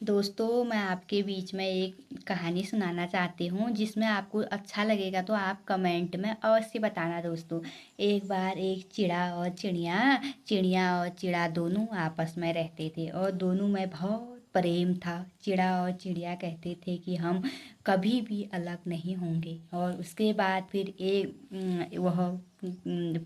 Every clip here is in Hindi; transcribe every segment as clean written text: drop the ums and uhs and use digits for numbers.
दोस्तों, मैं आपके बीच में एक कहानी सुनाना चाहती हूँ जिसमें आपको अच्छा लगेगा तो आप कमेंट में अवश्य बताना दोस्तों। एक बार एक चिड़ा और चिड़िया चिड़िया और चिड़ा दोनों आपस में रहते थे और दोनों में बहुत प्रेम था। चिड़ा और चिड़िया कहते थे कि हम कभी भी अलग नहीं होंगे। और उसके बाद फिर वह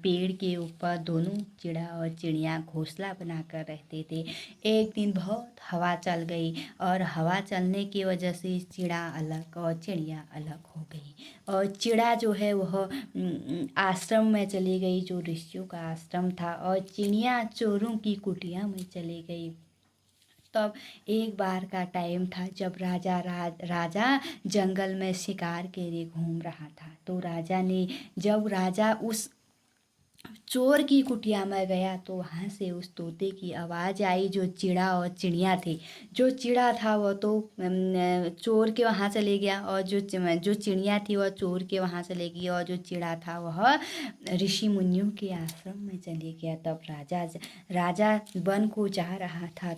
पेड़ के ऊपर दोनों चिड़ा और चिड़िया घोंसला बनाकर रहते थे। एक दिन बहुत हवा चल गई और हवा चलने की वजह से चिड़ा अलग और चिड़िया अलग हो गई। और चिड़ा जो है वह आश्रम में चली गई जो ऋषियों का आश्रम था, और चिड़िया चोरों की कुटिया में चली गई। तब एक बार का टाइम था जब राजा जंगल में शिकार के लिए घूम रहा था। तो जब राजा उस चोर की कुटिया में गया तो वहाँ से उस तोते की आवाज़ आई जो चिड़ा और चिड़िया थी। जो चिड़ा था वो तो चोर के वहाँ चले गया, और जो चिड़िया थी वह चोर के वहाँ चले गई, और जो चिड़ा था वह ऋषि मुनियों के आश्रम में चले गया। तब राजा वन को जा रहा था।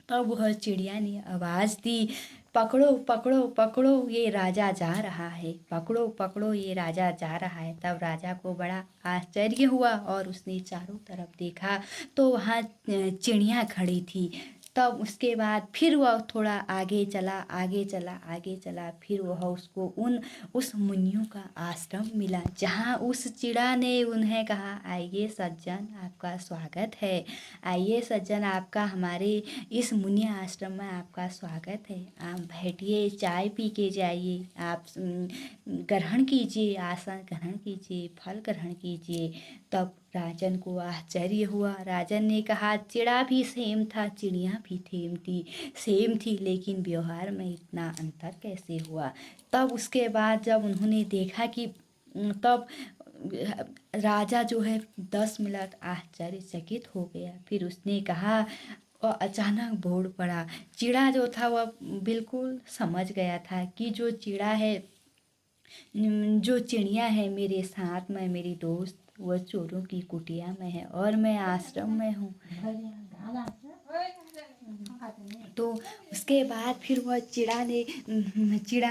तब वह चिड़िया ने आवाज़ दी, पकड़ो पकड़ो पकड़ो ये राजा जा रहा है, पकड़ो पकड़ो ये राजा जा रहा है। तब राजा को बड़ा आश्चर्य हुआ और उसने चारों तरफ देखा तो वहाँ चिड़िया खड़ी थी। तब उसके बाद फिर वह थोड़ा आगे चला, आगे चला, आगे चला, फिर वह उसको उस मुनियों का आश्रम मिला जहाँ उस चिड़ा ने उन्हें कहा, आइए सज्जन, आपका स्वागत है। आइए सज्जन, आपका हमारे इस मुनि आश्रम में आपका स्वागत है। आप बैठिए, चाय पी के जाइए, आप ग्रहण कीजिए, आसन ग्रहण कीजिए, फल ग्रहण कीजिए। तब राजन को आश्चर्य हुआ। राजन ने कहा, चिड़ा भी सेम था, चिड़िया भी सेम थी, लेकिन व्यवहार में इतना अंतर कैसे हुआ। तब उसके बाद जब उन्होंने देखा कि तब राजा जो है 10 मिनट आश्चर्यचकित हो गया। फिर उसने कहा, और अचानक बोल पड़ा। चिड़ा जो था वह बिल्कुल समझ गया था कि जो चिड़िया है मेरे साथ में, मेरी दोस्त, वह चोरों की कुटिया में है और मैं आश्रम में हूँ। तो उसके बाद फिर वह चिड़ा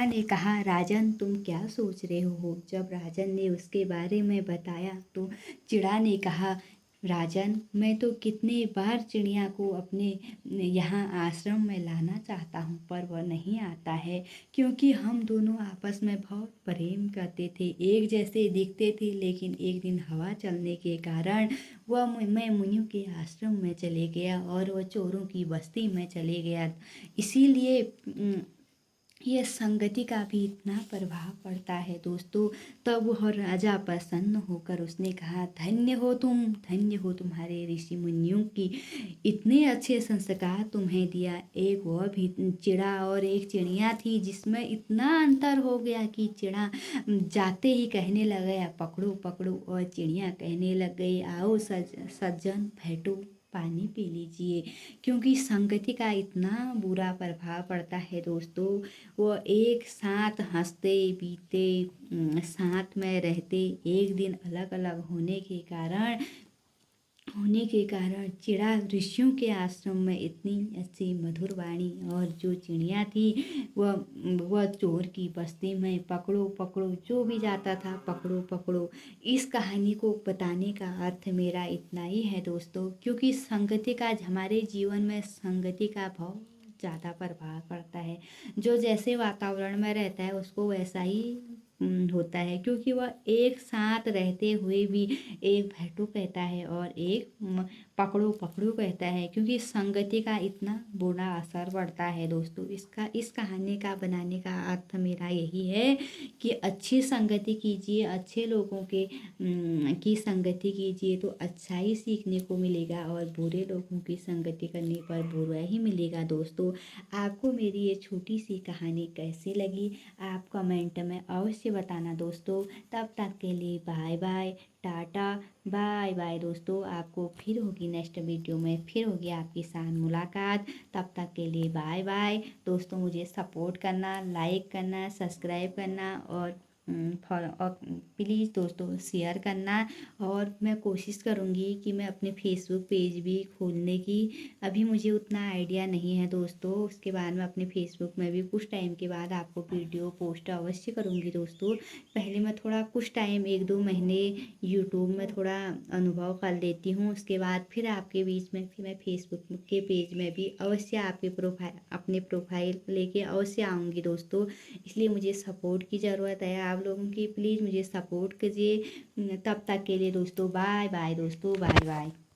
ने कहा, राजन तुम क्या सोच रहे हो। जब राजन ने उसके बारे में बताया तो चिड़ा ने कहा, राजन मैं तो कितने बार चिड़िया को अपने यहाँ आश्रम में लाना चाहता हूँ पर वह नहीं आता है, क्योंकि हम दोनों आपस में बहुत प्रेम करते थे, एक जैसे दिखते थे। लेकिन एक दिन हवा चलने के कारण मैं मुनियों के आश्रम में चले गया और वह चोरों की बस्ती में चले गया। इसीलिए ये संगति का भी इतना प्रभाव पड़ता है दोस्तों। तब वह राजा प्रसन्न होकर उसने कहा, धन्य हो तुम, धन्य हो तुम्हारे ऋषि मुनियों की इतने अच्छे संस्कार तुम्हें दिया। एक वह भी चिड़ा और एक चिड़िया थी जिसमें इतना अंतर हो गया कि चिड़ा जाते ही कहने लग गया, पकड़ो पकड़ो, और चिड़िया कहने लग गई, आओ सज्जन बैठो, पानी पी लीजिए। क्योंकि संगति का इतना बुरा प्रभाव पड़ता है दोस्तों। वो एक साथ हंसते बीते, साथ में रहते, एक दिन अलग अलग होने के कारण चिड़ा ऋषियों के आश्रम में इतनी अच्छी मधुर वाणी, और जो चिड़िया थी वह चोर की बस्ती में पकड़ो पकड़ो, जो भी जाता था पकड़ो पकड़ो। इस कहानी को बताने का अर्थ मेरा इतना ही है दोस्तों, क्योंकि हमारे जीवन में संगति का बहुत ज़्यादा प्रभाव पड़ता है। जो जैसे वातावरण में रहता है उसको वैसा ही होता है, क्योंकि वह एक साथ रहते हुए भी एक भैटू कहता है और एक पकड़ो पकड़ो कहता है, क्योंकि संगति का इतना बुरा असर पड़ता है दोस्तों। इस कहानी का बनाने का अर्थ मेरा यही है कि अच्छी संगति कीजिए, अच्छे लोगों की संगति कीजिए तो अच्छा ही सीखने को मिलेगा, और बुरे लोगों की संगति करने पर बुरा ही मिलेगा दोस्तों। आपको मेरी ये छोटी सी कहानी कैसी लगी आप कमेंट में अवश्य बताना दोस्तों। तब तक के लिए bye bye, tata, bye bye दोस्तों। आपको फिर होगी नेक्स्ट वीडियो में, फिर होगी आपके साथ मुलाकात। तब तक के लिए बाय बाय दोस्तों। मुझे सपोर्ट करना, लाइक करना, सब्सक्राइब करना और और प्लीज़ दोस्तों शेयर करना। और मैं कोशिश करूँगी कि मैं अपने फेसबुक पेज भी खोलने की, अभी मुझे उतना आइडिया नहीं है दोस्तों। उसके बाद मैं अपने फेसबुक में भी कुछ टाइम के बाद आपको वीडियो पोस्ट अवश्य करूँगी दोस्तों। पहले मैं थोड़ा कुछ टाइम 1-2 महीने यूट्यूब में थोड़ा अनुभव कर लेती हूँ, उसके बाद फिर आपके बीच में फिर मैं फेसबुक के पेज में भी अवश्य आपके अपने प्रोफाइल लेके अवश्य आऊँगी दोस्तों। इसलिए मुझे सपोर्ट की ज़रूरत है आप लोगों की, प्लीज़ मुझे सपोर्ट कीजिए। तब तक के लिए दोस्तों बाय बाय दोस्तों, बाय बाय।